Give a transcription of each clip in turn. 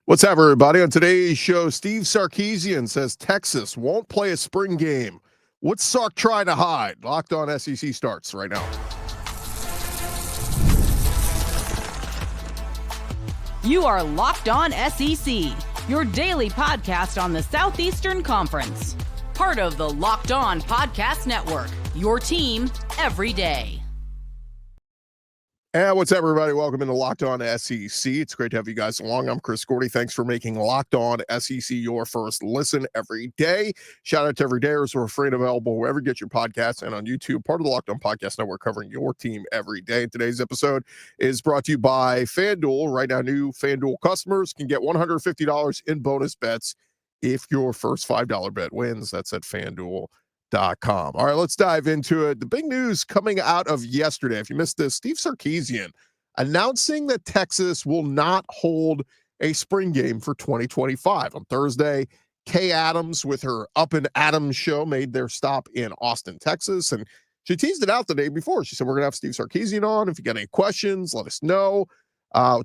What's up, everybody? On today's show, Steve Sarkisian says Texas won't play a spring game. What's Sark trying to hide? Locked On SEC starts right now. You are Locked On SEC, your daily podcast on the Southeastern Conference. Part of the Locked On Podcast Network, your team every day. And what's up, everybody? Welcome into Locked On SEC. It's great to have you guys along. I'm Chris Gordy. Thanks for making Locked On SEC your first listen every day. Shout out to everydayers who are free and available wherever you get your podcasts and on YouTube, part of the Locked On Podcast Network, covering your team every day. Today's episode is brought to you by FanDuel. Right now, new FanDuel customers can get $150 in bonus bets if your first $5 bet wins. That's at FanDuel.com. All right, let's dive into it. The big news coming out of yesterday, if you missed this, Steve Sarkisian announcing that Texas will not hold a spring game for 2025. On Thursday, Kay Adams with her Up and Adams show made their stop in Austin, Texas, and she teased it out the day before. She said, we're going to have Steve Sarkisian on. If you got any questions, let us know.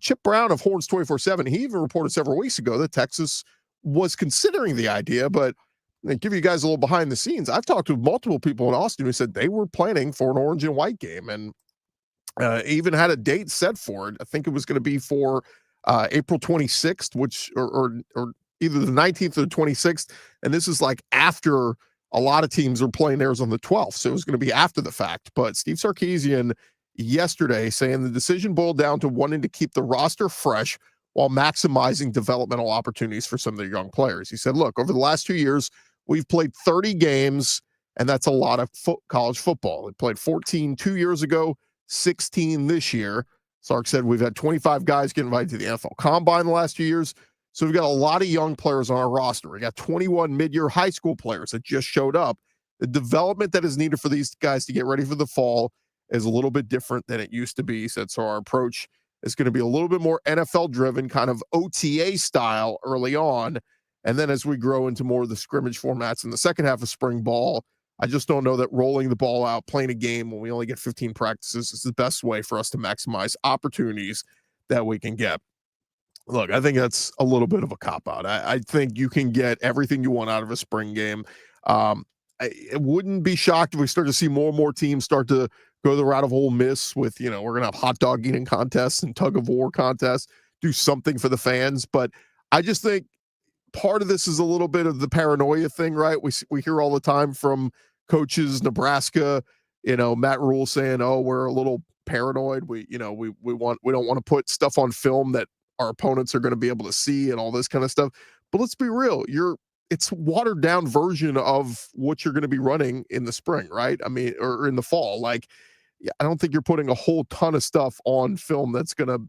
Chip Brown of Horns 24/7, he even reported several weeks ago that Texas was considering the idea, but and give you guys a little behind the scenes. I've talked to multiple people in Austin who said they were planning for an orange and white game and even had a date set for it. I think it was going to be for April 26th, which or either the 19th or the 26th. And this is like after a lot of teams are playing theirs on the 12th. So it was going to be after the fact. But Steve Sarkisian yesterday saying the decision boiled down to wanting to keep the roster fresh while maximizing developmental opportunities for some of their young players. He said, look, over the last 2 years, we've played 30 games, and that's a lot of college football. We played 14 2 years ago, 16 this year. Sark said we've had 25 guys get invited to the NFL Combine the last 2 years. So we've got a lot of young players on our roster. We got 21 mid-year high school players that just showed up. The development that is needed for these guys to get ready for the fall is a little bit different than it used to be. He said, so our approach is going to be a little bit more NFL-driven, kind of OTA style early on. And then as we grow into more of the scrimmage formats in the second half of spring ball, I just don't know that rolling the ball out, playing a game when we only get 15 practices is the best way for us to maximize opportunities that we can get. Look, I think that's a little bit of a cop-out. I think you can get everything you want out of a spring game. I wouldn't be shocked if we start to see more and more teams start to go the route of Ole Miss with, we're going to have hot dog eating contests and tug of war contests, do something for the fans. But I just think part of this is a little bit of the paranoia thing, right? We hear all the time from coaches, Nebraska, Matt Rule saying, "Oh, we're a little paranoid. We don't want to put stuff on film that our opponents are going to be able to see and all this kind of stuff." But let's be real, it's a watered down version of what you're going to be running in the spring, right? I mean, or in the fall. Like, I don't think you're putting a whole ton of stuff on film that's going to,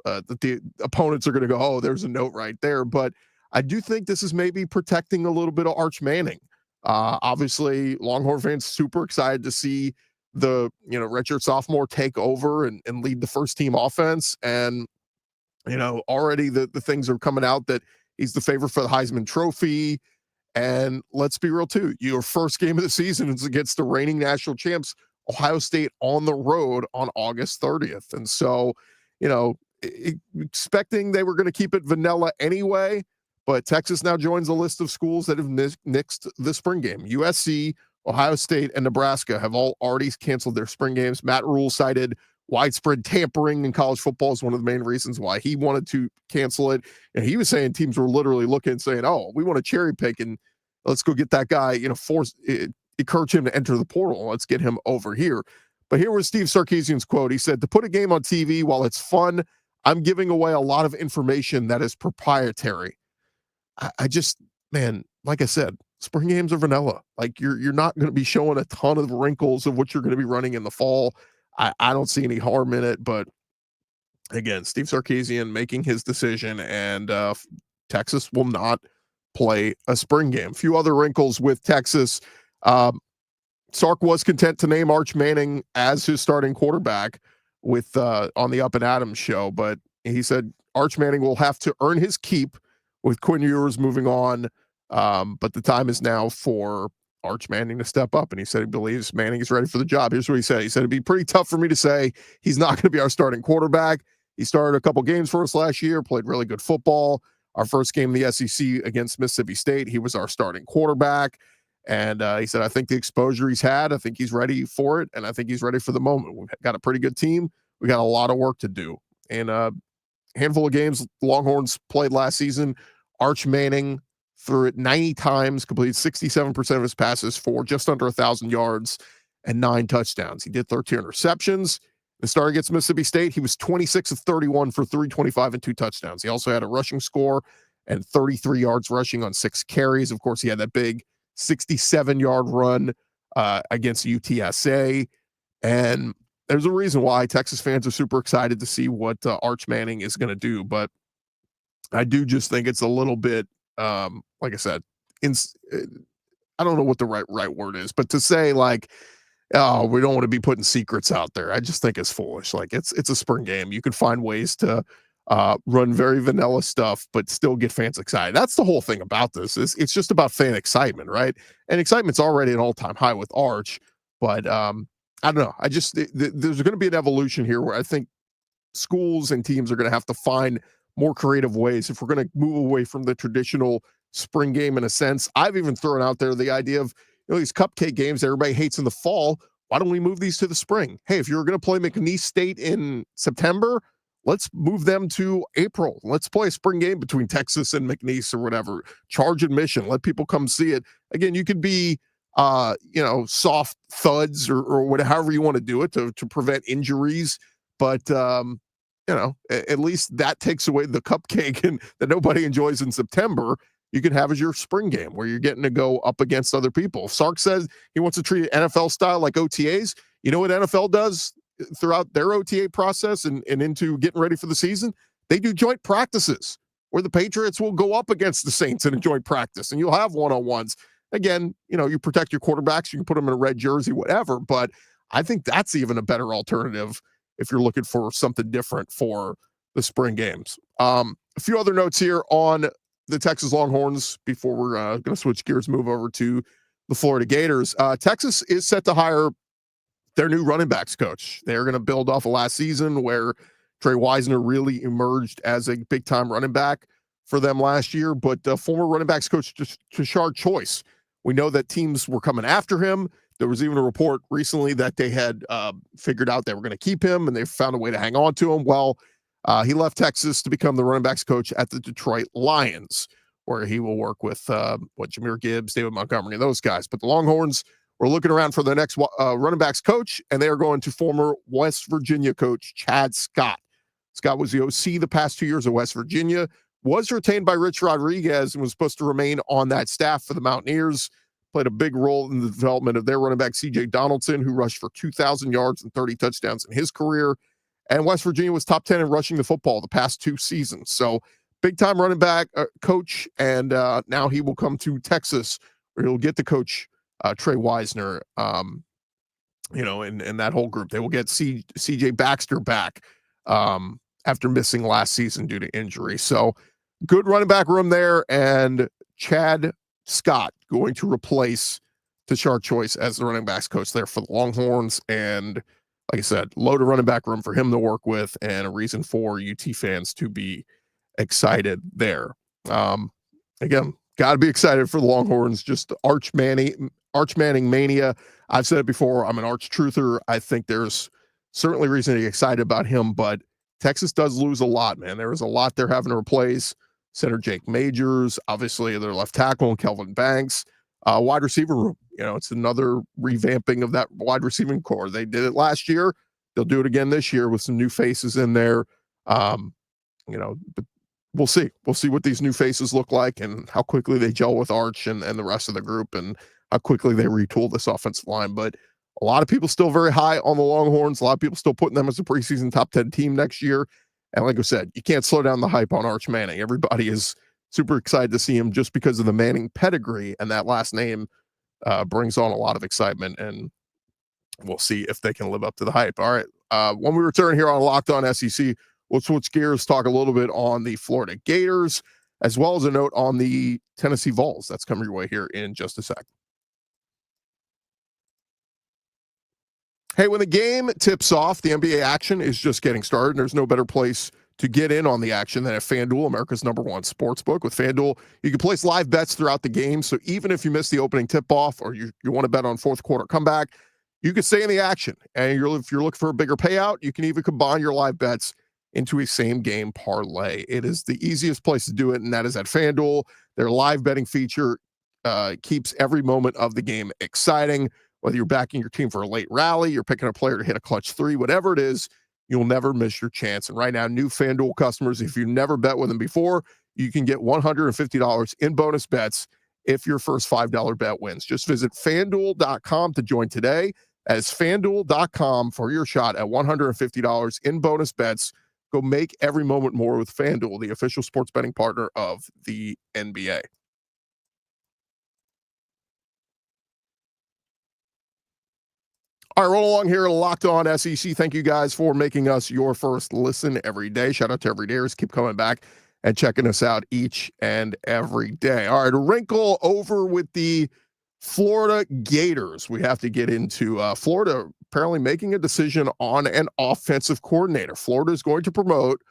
that the opponents are going to go, "Oh, there's a note right there." But I do think this is maybe protecting a little bit of Arch Manning. Obviously, Longhorn fans super excited to see the redshirt sophomore take over and lead the first team offense. And already the things are coming out that he's the favorite for the Heisman Trophy. And let's be real too, your first game of the season is against the reigning national champs, Ohio State, on the road on August 30th. And so, expecting they were going to keep it vanilla anyway, but Texas now joins the list of schools that have nixed the spring game. USC, Ohio State, and Nebraska have all already canceled their spring games. Matt Rule cited widespread tampering in college football as one of the main reasons why he wanted to cancel it. And he was saying teams were literally looking and saying, "Oh, we want to cherry pick and let's go get that guy, encourage him to enter the portal. Let's get him over here." But here was Steve Sarkisian's quote. He said, "To put a game on TV, while it's fun, I'm giving away a lot of information that is proprietary." I just, man, like I said, spring games are vanilla. Like you're not going to be showing a ton of wrinkles of what you're going to be running in the fall. I don't see any harm in it, but again, Steve Sarkisian making his decision, and Texas will not play a spring game. A few other wrinkles with Texas. Sark was content to name Arch Manning as his starting quarterback with on the Up and Adams show, but he said Arch Manning will have to earn his keep with Quinn Ewers moving on, but the time is now for Arch Manning to step up, and he said he believes Manning is ready for the job. Here's what he said. He said, "It'd be pretty tough for me to say he's not going to be our starting quarterback. He started a couple games for us last year, played really good football. Our first game in the SEC against Mississippi State, he was our starting quarterback. And he said, I think the exposure he's had, I think he's ready for it. And I think he's ready for the moment. We've got a pretty good team. We got a lot of work to do. And a handful of games Longhorns played last season. Arch Manning threw it 90 times, completed 67% of his passes for just under 1,000 yards and 9 touchdowns. He did 13 interceptions. The start against Mississippi State, he was 26 of 31 for 325 and 2 touchdowns. He also had a rushing score and 33 yards rushing on 6 carries. Of course, he had that big 67-yard run against UTSA. And there's a reason why Texas fans are super excited to see what Arch Manning is going to do. But I do just think it's a little bit, like I said, I don't know what the right word is, but to say like, oh, we don't want to be putting secrets out there, I just think it's foolish. Like it's a spring game. You could find ways to run very vanilla stuff, but still get fans excited. That's the whole thing about this. It's just about fan excitement, right? And excitement's already an all-time high with Arch, but I don't know. I just there's going to be an evolution here where I think schools and teams are going to have to find more creative ways if we're going to move away from the traditional spring game in a sense. I've even thrown out there the idea of, these cupcake games everybody hates in the fall. Why don't we move these to the spring? Hey, if you're going to play McNeese State in September, let's move them to April. Let's play a spring game between Texas and McNeese or whatever. Charge admission. Let people come see it. Again, you could be, soft thuds or whatever, however you want to do it to prevent injuries. But, at least that takes away the cupcake and that nobody enjoys in September. You can have as your spring game where you're getting to go up against other people. If Sark says he wants to treat it NFL style like OTAs, you know what NFL does throughout their OTA process and into getting ready for the season? They do joint practices where the Patriots will go up against the Saints in a joint practice, and you'll have one-on-ones. Again, you protect your quarterbacks, you can put them in a red jersey, whatever, but I think that's even a better alternative if you're looking for something different for the spring games. A few other notes here on the Texas Longhorns before we're going to switch gears, move over to the Florida Gators. Texas is set to hire their new running backs coach. They're going to build off of last season where Trey Wisner really emerged as a big-time running back for them last year, but former running backs coach Tashard Choice, we know that teams were coming after him. There was even a report recently that they had figured out they were going to keep him, and they found a way to hang on to him. Well, he left Texas to become the running backs coach at the Detroit Lions, where he will work with Jahmyr Gibbs, David Montgomery, and those guys. But the Longhorns were looking around for their next running backs coach, and they are going to former West Virginia coach Chad Scott. Scott was the OC the past 2 years at West Virginia, was retained by Rich Rodriguez, and was supposed to remain on that staff for the Mountaineers. Played a big role in the development of their running back, C.J. Donaldson, who rushed for 2,000 yards and 30 touchdowns in his career. And West Virginia was top 10 in rushing the football the past 2 seasons. So big-time running back coach, and now he will come to Texas, where he'll get to coach Trey Wisner, and that whole group. They will get C.J. Baxter back after missing last season due to injury. So good running back room there, and Chad Scott going to replace Tashard Choice as the running backs coach there for the Longhorns. And like I said, load of running back room for him to work with, and a reason for UT fans to be excited there. Again, got to be excited for the Longhorns. Just Arch Manning mania. I've said it before. I'm an Arch truther. I think there's certainly reason to get excited about him, but Texas does lose a lot, man. There is a lot they're having to replace. Center Jake Majors, obviously their left tackle, Kelvin Banks, wide receiver room. It's another revamping of that wide receiving core. They did it last year. They'll do it again this year with some new faces in there. But we'll see. We'll see what these new faces look like and how quickly they gel with Arch and the rest of the group, and how quickly they retool this offensive line. But a lot of people still very high on the Longhorns. A lot of people still putting them as a preseason top 10 team next year. And like I said, you can't slow down the hype on Arch Manning. Everybody is super excited to see him just because of the Manning pedigree, and that last name brings on a lot of excitement, and we'll see if they can live up to the hype. All right. When we return here on Locked On SEC, we'll switch gears, talk a little bit on the Florida Gators, as well as a note on the Tennessee Vols. That's coming your way here in just a sec. Hey, when the game tips off, the NBA action is just getting started. And there's no better place to get in on the action than at FanDuel, America's #1 sportsbook. With FanDuel, you can place live bets throughout the game. So even if you miss the opening tip-off or you want to bet on fourth quarter comeback, you can stay in the action. And if you're looking for a bigger payout, you can even combine your live bets into a same-game parlay. It is the easiest place to do it, and that is at FanDuel. Their live betting feature keeps every moment of the game exciting. Whether you're backing your team for a late rally, you're picking a player to hit a clutch three, whatever it is, you'll never miss your chance. And right now, new FanDuel customers, if you've never bet with them before, you can get $150 in bonus bets if your first $5 bet wins. Just visit FanDuel.com to join today. That is FanDuel.com for your shot at $150 in bonus bets. Go make every moment more with FanDuel, the official sports betting partner of the NBA. All right, roll along here, Locked On SEC. Thank you guys for making us your first listen every day. Shout out to everydayers. Keep coming back and checking us out each and every day. All right, a wrinkle over with the Florida Gators. We have to get into Florida apparently making a decision on an offensive coordinator. Florida is going to promote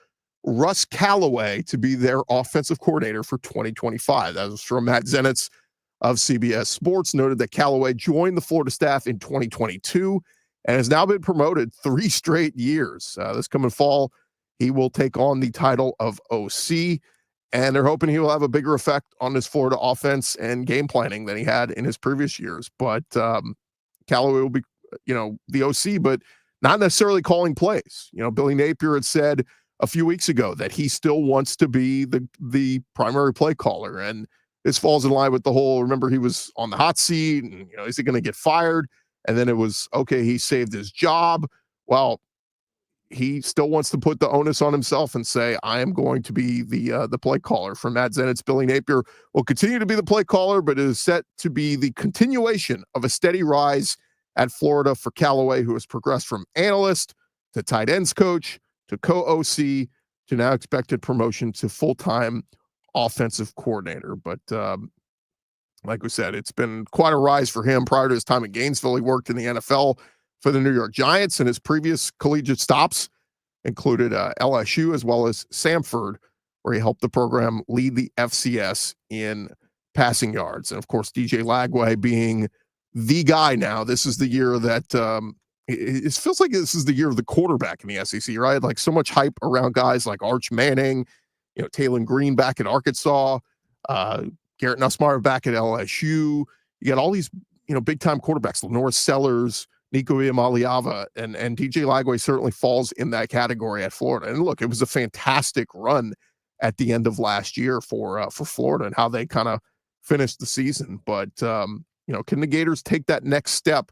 Russ Callaway to be their offensive coordinator for 2025. That was from Matt Zenitz of CBS Sports. Noted that Callaway joined the Florida staff in 2022 and has now been promoted 3 straight years. This coming fall, he will take on the title of OC, and they're hoping he will have a bigger effect on this Florida offense and game planning than he had in his previous years. But Callaway will be, the OC, but not necessarily calling plays. Billy Napier had said a few weeks ago that he still wants to be the primary play caller, and this falls in line with the whole, remember, he was on the hot seat and, is he going to get fired? And then it was, okay, he saved his job. Well, he still wants to put the onus on himself and say, I am going to be the play caller. For Matt Zenitz, Billy Napier will continue to be the play caller, but it is set to be the continuation of a steady rise at Florida for Callaway, who has progressed from analyst to tight ends coach to co-OC to now expected promotion to full-time offensive coordinator. But like we said, it's been quite a rise for him. Prior to his time in Gainesville, he worked in the NFL for the New York Giants, and his previous collegiate stops included LSU as well as Samford, where he helped the program lead the FCS in passing yards. And of course, DJ Lagway being the guy now. This is the year that it feels like this is the year of the quarterback in the SEC, right? Like so much hype around guys like Arch Manning, Taylor Green back at Arkansas, Garrett Nussmeier back at LSU. You got all these, big time quarterbacks, Lenore Sellers, Nico Iamaleava, and DJ Lagway certainly falls in that category at Florida. And look, it was a fantastic run at the end of last year for Florida and how they kind of finished the season. But can the Gators take that next step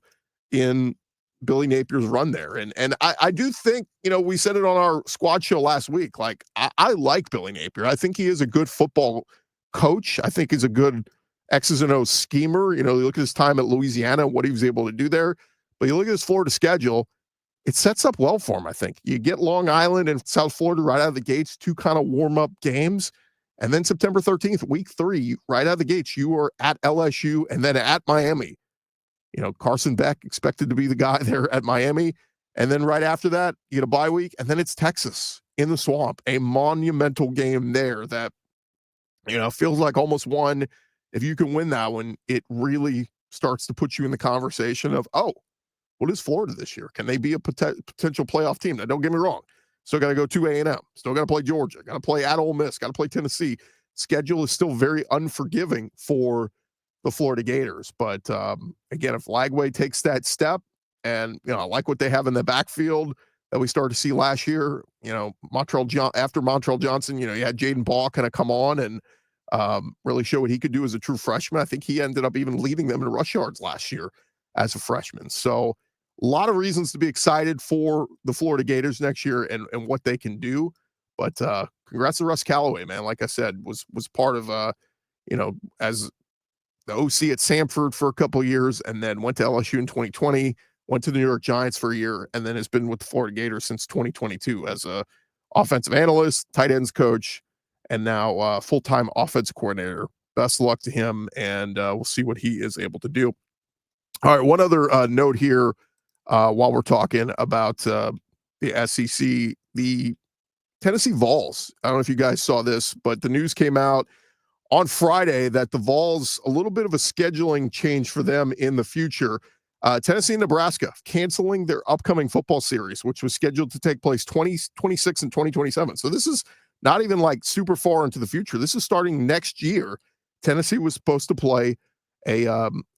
in Billy Napier's run there? And I do think, we said it on our squad show last week, like I like Billy Napier. I think he is a good football coach. I think he's a good X's and O's schemer. You look at his time at Louisiana, what he was able to do there. But you look at his Florida schedule, it sets up well for him, I think. You get Long Island and South Florida right out of the gates, 2 kind of warm-up games. And then September 13th, week 3, right out of the gates, you are at LSU and then at Miami. Carson Beck expected to be the guy there at Miami. And then right after that, you get a bye week, and then it's Texas in the Swamp, a monumental game there that, feels like almost one. If you can win that one, it really starts to put you in the conversation of, what is Florida this year? Can they be a potential playoff team? Now, don't get me wrong. Still got to go to A&M. Still got to play Georgia. Got to play at Ole Miss. Got to play Tennessee. Schedule is still very unforgiving for the Florida Gators. But again, if Lagway takes that step, and I like what they have in the backfield that we started to see last year. After Montrell Johnson, you had Jaden Ball kind of come on and really show what he could do as a true freshman. I think he ended up even leading them in rush yards last year as a freshman. So a lot of reasons to be excited for the Florida Gators next year and what they can do. But congrats to Russ Callaway, man. Like I said, was part of as the OC at Samford for a couple of years, and then went to LSU in 2020, went to the New York Giants for a year, and then has been with the Florida Gators since 2022 as a offensive analyst, tight ends coach, and now full-time offensive coordinator. Best of luck to him, and we'll see what he is able to do. All right, one other note here. while we're talking about the SEC, the Tennessee Vols. I don't know if you guys saw this, but the news came out on Friday that the Vols, a little bit of a scheduling change for them in the future. Tennessee-Nebraska canceling their upcoming football series, which was scheduled to take place 2026 and 2027. So this is not even like super far into the future. This is starting next year. Tennessee was supposed to play a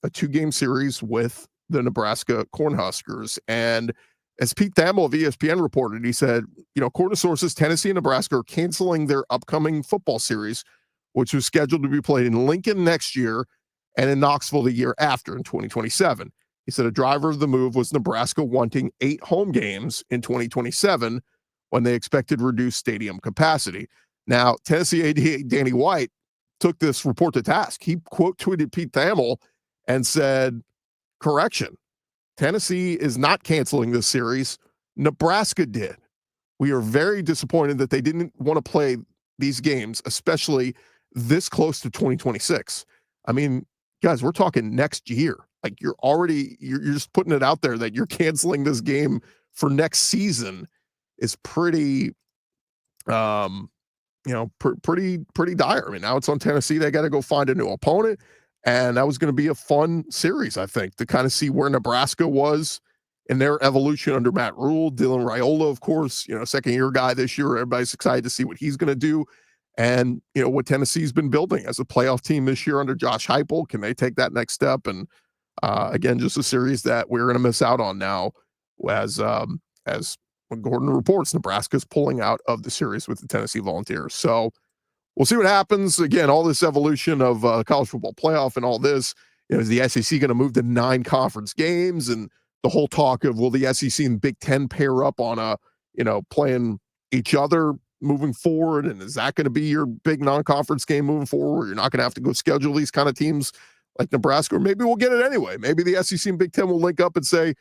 2-game series with the Nebraska Cornhuskers. And as Pete Thamel of ESPN reported, he said, according to sources, Tennessee and Nebraska are canceling their upcoming football series, which was scheduled to be played in Lincoln next year and in Knoxville the year after in 2027. He said a driver of the move was Nebraska wanting 8 home games in 2027 when they expected reduced stadium capacity. Now, Tennessee AD Danny White took this report to task. He quote tweeted Pete Thamel and said, correction, Tennessee is not canceling this series. Nebraska did. We are very disappointed that they didn't want to play these games, especially this close to 2026. I mean, guys, we're talking next year. Like you're just putting it out there that you're canceling this game for next season is pretty, pretty dire. I mean, now it's on Tennessee. They got to go find a new opponent. And that was going to be a fun series, I think, to kind of see where Nebraska was in their evolution under Matt Rule. Dylan Raiola, of course, second-year guy this year. Everybody's excited to see what he's going to do. And, what Tennessee's been building as a playoff team this year under Josh Heupel. Can they take that next step? And, again, just a series that we're going to miss out on now as Gordon reports, Nebraska's pulling out of the series with the Tennessee Volunteers. So we'll see what happens. Again, all this evolution of college football playoff and all this, is the SEC going to move to 9 conference games? And the whole talk of, will the SEC and Big Ten pair up on playing each other moving forward? And is that going to be your big non-conference game moving forward? You're not going to have to go schedule these kind of teams like Nebraska, or maybe we'll get it anyway. Maybe the SEC and Big Ten will link up and say,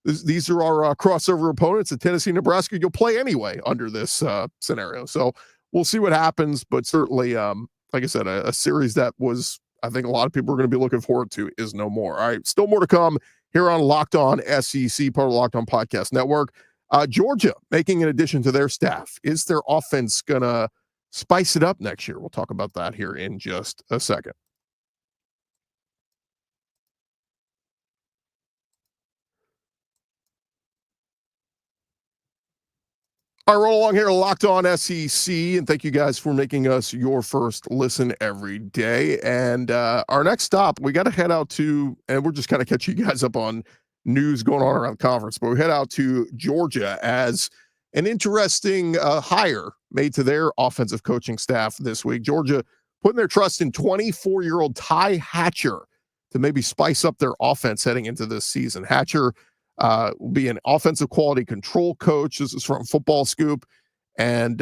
these are our crossover opponents, and Tennessee and Nebraska, you'll play anyway under this scenario. So we'll see what happens, but certainly, like I said, a series that was, I think a lot of people are going to be looking forward to is no more. All right, still more to come here on Locked On SEC, part of the Locked On Podcast Network. Georgia making an addition to their staff. Is their offense going to spice it up next year? We'll talk about that here in just a second. All right, roll along here, Locked On SEC, and thank you guys for making us your first listen every day. And our next stop, we got to head out to, and we're just kind of catching you guys up on news going on around the conference, but we head out to Georgia as an interesting hire made to their offensive coaching staff this week. Georgia putting their trust in 24-year-old Ty Hatcher to maybe spice up their offense heading into this season. Hatcher will be an offensive quality control coach. This is from Football Scoop. And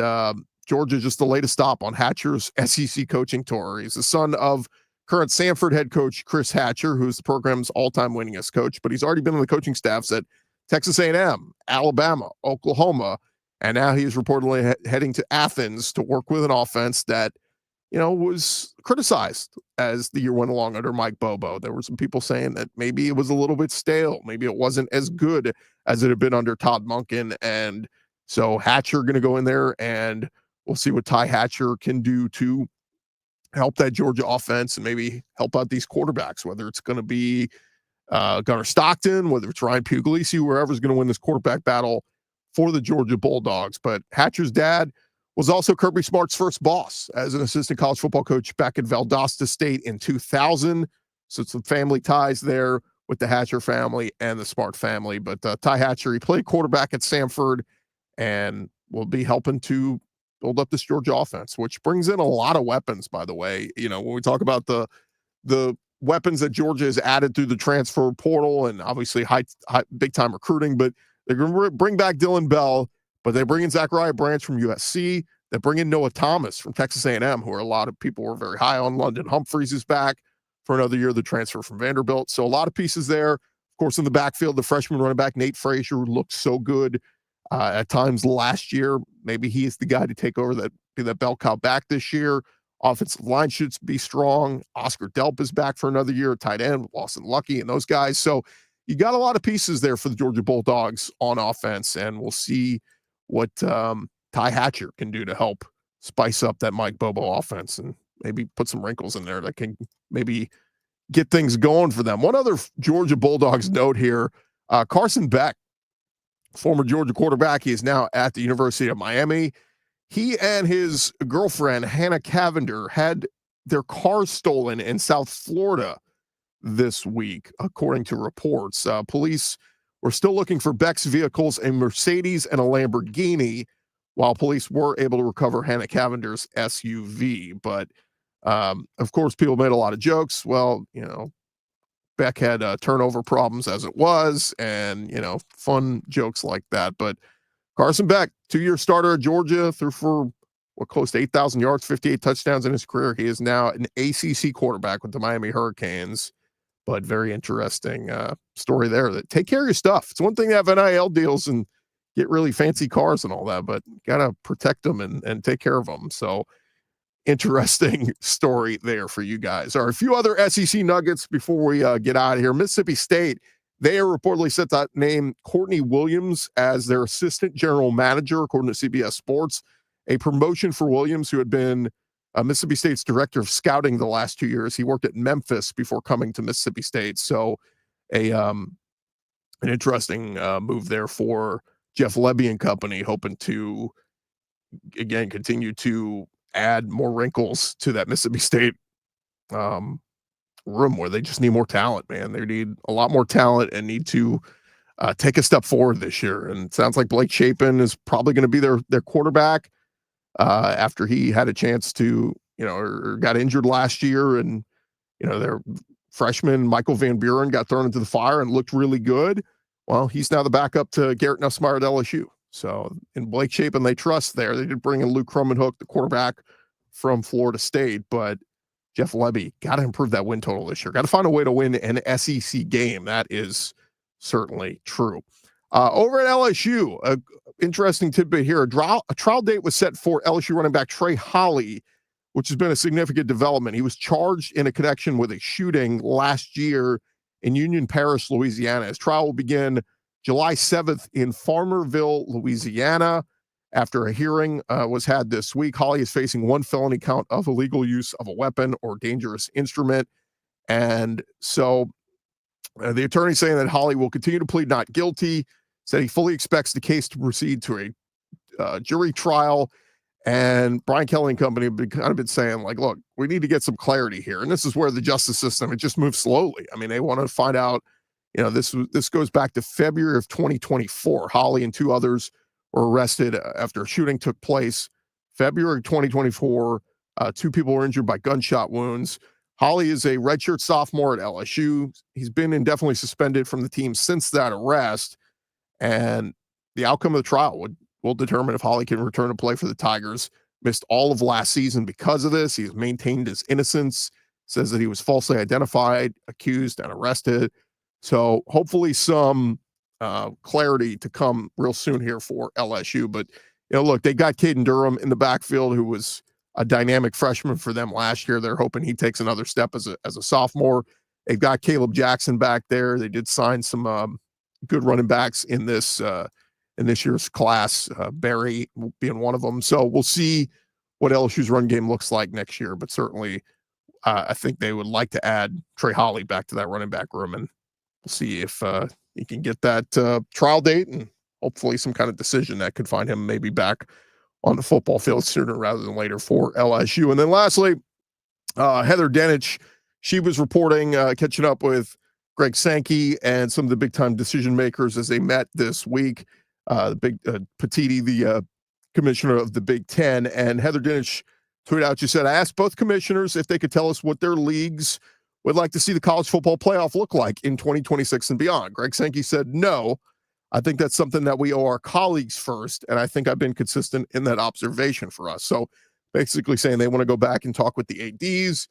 Georgia just the latest stop on Hatcher's SEC coaching tour. He's the son of current Samford head coach Chris Hatcher, who's the program's all-time winningest coach, but he's already been on the coaching staffs at Texas A&M, Alabama, Oklahoma, and now he's reportedly heading to Athens to work with an offense that, was criticized as the year went along under Mike Bobo. There were some people saying that maybe it was a little bit stale. Maybe it wasn't as good as it had been under Todd Monken. And so Hatcher going to go in there, and we'll see what Ty Hatcher can do to help that Georgia offense and maybe help out these quarterbacks, whether it's going to be Gunnar Stockton, whether it's Ryan Puglisi, whoever's going to win this quarterback battle for the Georgia Bulldogs. But Hatcher's dad was also Kirby Smart's first boss as an assistant college football coach back at Valdosta State in 2000. So it's some family ties there with the Hatcher family and the Smart family. But Ty Hatcher, he played quarterback at Samford and will be helping to build up this Georgia offense, which brings in a lot of weapons, by the way. When we talk about the weapons that Georgia has added through the transfer portal and obviously high big-time recruiting, but they're going to bring back Dylan Bell, but they bring in Zachariah Branch from USC. They bring in Noah Thomas from Texas A&M, who a lot of people were very high on. London Humphreys is back for another year, the transfer from Vanderbilt. So a lot of pieces there. Of course, in the backfield, the freshman running back Nate Frazier looked so good at times last year. Maybe he is the guy to take over be that bell cow back this year. Offensive line should be strong. Oscar Delp is back for another year. Tight end, Lawson Lucky, and those guys. So you got a lot of pieces there for the Georgia Bulldogs on offense, and we'll see what Ty Hatcher can do to help spice up that Mike Bobo offense and maybe put some wrinkles in there that can maybe get things going for them. One other Georgia Bulldogs note here, Carson Beck, former Georgia quarterback, he is now at the University of Miami. He and his girlfriend, Hannah Cavender, had their car stolen in South Florida this week, according to reports. Police were still looking for Beck's vehicles, a Mercedes and a Lamborghini, while police were able to recover Hannah Cavender's SUV. But, of course, people made a lot of jokes. Well, Beck had turnover problems as it was, and, fun jokes like that. But Carson Beck, 2-year starter at Georgia, threw for close to 8,000 yards, 58 touchdowns in his career. He is now an ACC quarterback with the Miami Hurricanes. But very interesting story there. That take care of your stuff. It's one thing to have NIL deals and get really fancy cars and all that, but gotta protect them and take care of them. So interesting story there for you guys. All right, a few other SEC nuggets before we get out of here. Mississippi State, they are reportedly set to name Courtney Williams as their assistant general manager, according to CBS Sports. A promotion for Williams, who had been Mississippi State's director of scouting the last 2 years. He worked at Memphis before coming to Mississippi State. So an interesting move there for Jeff Lebby and company, hoping to, again, continue to add more wrinkles to that Mississippi State room where they just need more talent, man. They need a lot more talent and need to take a step forward this year. And it sounds like Blake Shapen is probably going to be their quarterback. After he had a chance to, or got injured last year, and, their freshman Michael Van Buren got thrown into the fire and looked really good. Well, he's now the backup to Garrett Nussmeier at LSU. So in Blake Shapen, they trust there. They did bring in Luke Krummenhoek, the quarterback from Florida State, but Jeff Lebby got to improve that win total this year. Got to find a way to win an SEC game. That is certainly true. Over at LSU, interesting tidbit here. A trial date was set for LSU running back Trey Holly, which has been a significant development. He was charged in a connection with a shooting last year in Union Parish, Louisiana. His trial will begin July 7th in Farmerville, Louisiana. After a hearing was had this week, Holly is facing one felony count of illegal use of a weapon or dangerous instrument. And so the attorney saying that Holly will continue to plead not guilty, said he fully expects the case to proceed to a jury trial. And Brian Kelly and company have kind of been saying, like, look, we need to get some clarity here. And this is where the justice system, it just moves slowly. I mean, they want to find out, this goes back to February of 2024. Holly and two others were arrested after a shooting took place. February 2024, 2 people were injured by gunshot wounds. Holly is a redshirt sophomore at LSU. He's been indefinitely suspended from the team since that arrest. And the outcome of the trial will determine if Holly can return to play for the Tigers. Missed all of last season because of this. He's maintained his innocence, says that he was falsely identified, accused, and arrested. So hopefully some clarity to come real soon here for LSU. But, look, they got Caden Durham in the backfield, who was a dynamic freshman for them last year. They're hoping he takes another step as a sophomore. They've got Caleb Jackson back there. They did sign some good running backs in this year's class, Barry being one of them. So we'll see what LSU's run game looks like next year. But certainly, I think they would like to add Trey Holly back to that running back room, and we'll see if he can get that trial date and hopefully some kind of decision that could find him maybe back on the football field sooner rather than later for LSU. And then lastly, Heather Dinich, she was reporting, catching up with Greg Sankey and some of the big-time decision makers as they met this week. The big Petiti, the commissioner of the Big Ten, and Heather Dinich tweeted out, she said, I asked both commissioners if they could tell us what their leagues would like to see the college football playoff look like in 2026 and beyond. Greg Sankey said, no, I think that's something that we owe our colleagues first, and I think I've been consistent in that observation for us. So basically saying they want to go back and talk with the ADs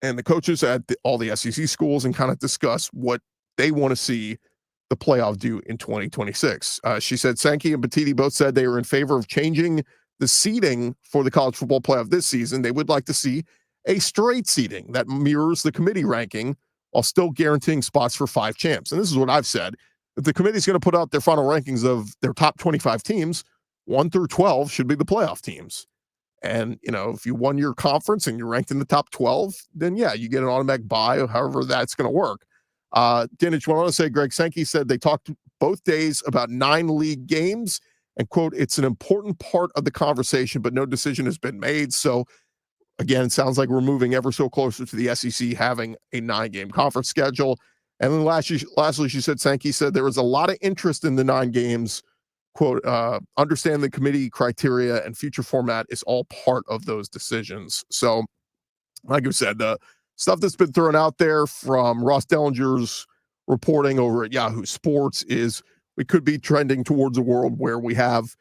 and the coaches at all the SEC schools and kind of discuss what they want to see the playoff do in 2026. She said Sankey and Petiti both said they were in favor of changing the seeding for the college football playoff this season. They would like to see a straight seeding that mirrors the committee ranking while still guaranteeing spots for 5 champs. And this is what I've said. If the committee's going to put out their final rankings of their top 25 teams, 1 through 12 should be the playoff teams. And, if you won your conference and you're ranked in the top 12, then yeah, you get an automatic bye, however that's going to work. Dinich went on to say, Greg Sankey said they talked both days about 9 league games and, quote, it's an important part of the conversation, but no decision has been made. So, again, it sounds like we're moving ever so closer to the SEC having a 9-game conference schedule. And then lastly, she said, Sankey said there was a lot of interest in the 9 games. Quote, understand the committee criteria and future format is all part of those decisions. So, like I said, the stuff that's been thrown out there from Ross Dellinger's reporting over at Yahoo Sports is we could be trending towards a world where we have,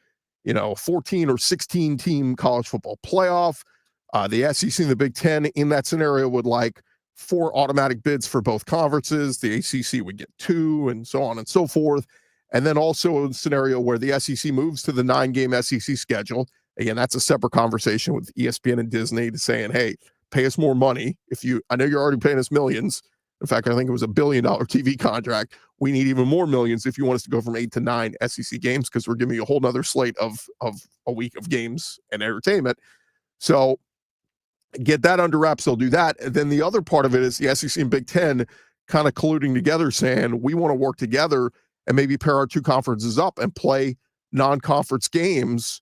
14 or 16 team college football playoff. The SEC and the Big Ten in that scenario would like 4 automatic bids for both conferences. The ACC would get 2 and so on and so forth. And then also a scenario where the SEC moves to the 9-game SEC schedule. Again, that's a separate conversation with ESPN and Disney to saying, hey, pay us more money. I know you're already paying us millions. In fact, I think it was $1 billion TV contract. We need even more millions if you want us to go from 8 to 9 SEC games, because we're giving you a whole nother slate of a week of games and entertainment. So get that under wraps, they'll do that. And then the other part of it is the SEC and Big Ten kind of colluding together, saying we want to work together and maybe pair our 2 conferences up and play non-conference games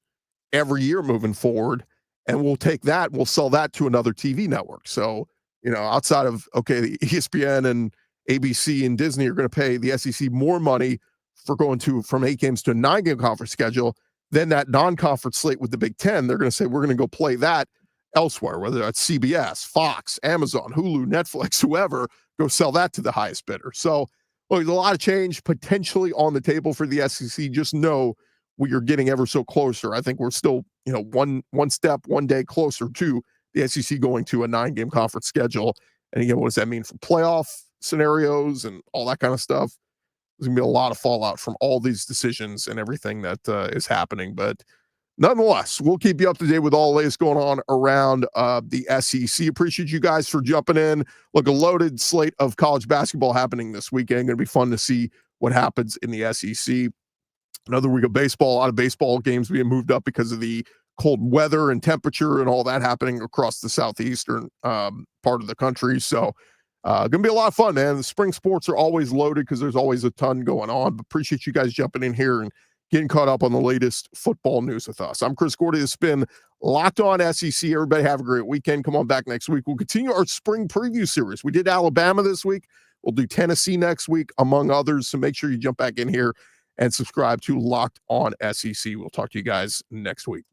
every year moving forward. And we'll take that, we'll sell that to another TV network. So, outside of, the ESPN and ABC and Disney are going to pay the SEC more money for going from 8 games to a 9-game conference schedule. Then that non-conference slate with the Big Ten, they're going to say, we're going to go play that elsewhere, whether that's CBS, Fox, Amazon, Hulu, Netflix, whoever, go sell that to the highest bidder. So, look, there's a lot of change potentially on the table for the SEC. Just know we are getting ever so closer. I think we're still, one step, one day closer to the SEC going to a 9-game conference schedule. And again, what does that mean for playoff scenarios and all that kind of stuff? There's going to be a lot of fallout from all these decisions and everything that is happening. But nonetheless, we'll keep you up to date with all the latest going on around the SEC. Appreciate you guys for jumping in. Look, a loaded slate of college basketball happening this weekend. Going to be fun to see what happens in the SEC. Another week of baseball. A lot of baseball games being moved up because of the cold weather and temperature and all that happening across the southeastern part of the country. So going to be a lot of fun, man. The spring sports are always loaded because there's always a ton going on. But appreciate you guys jumping in here and getting caught up on the latest football news with us. I'm Chris Gordy. It's been Locked On SEC. Everybody have a great weekend. Come on back next week. We'll continue our spring preview series. We did Alabama this week. We'll do Tennessee next week, among others. So make sure you jump back in here and subscribe to Locked On SEC. We'll talk to you guys next week.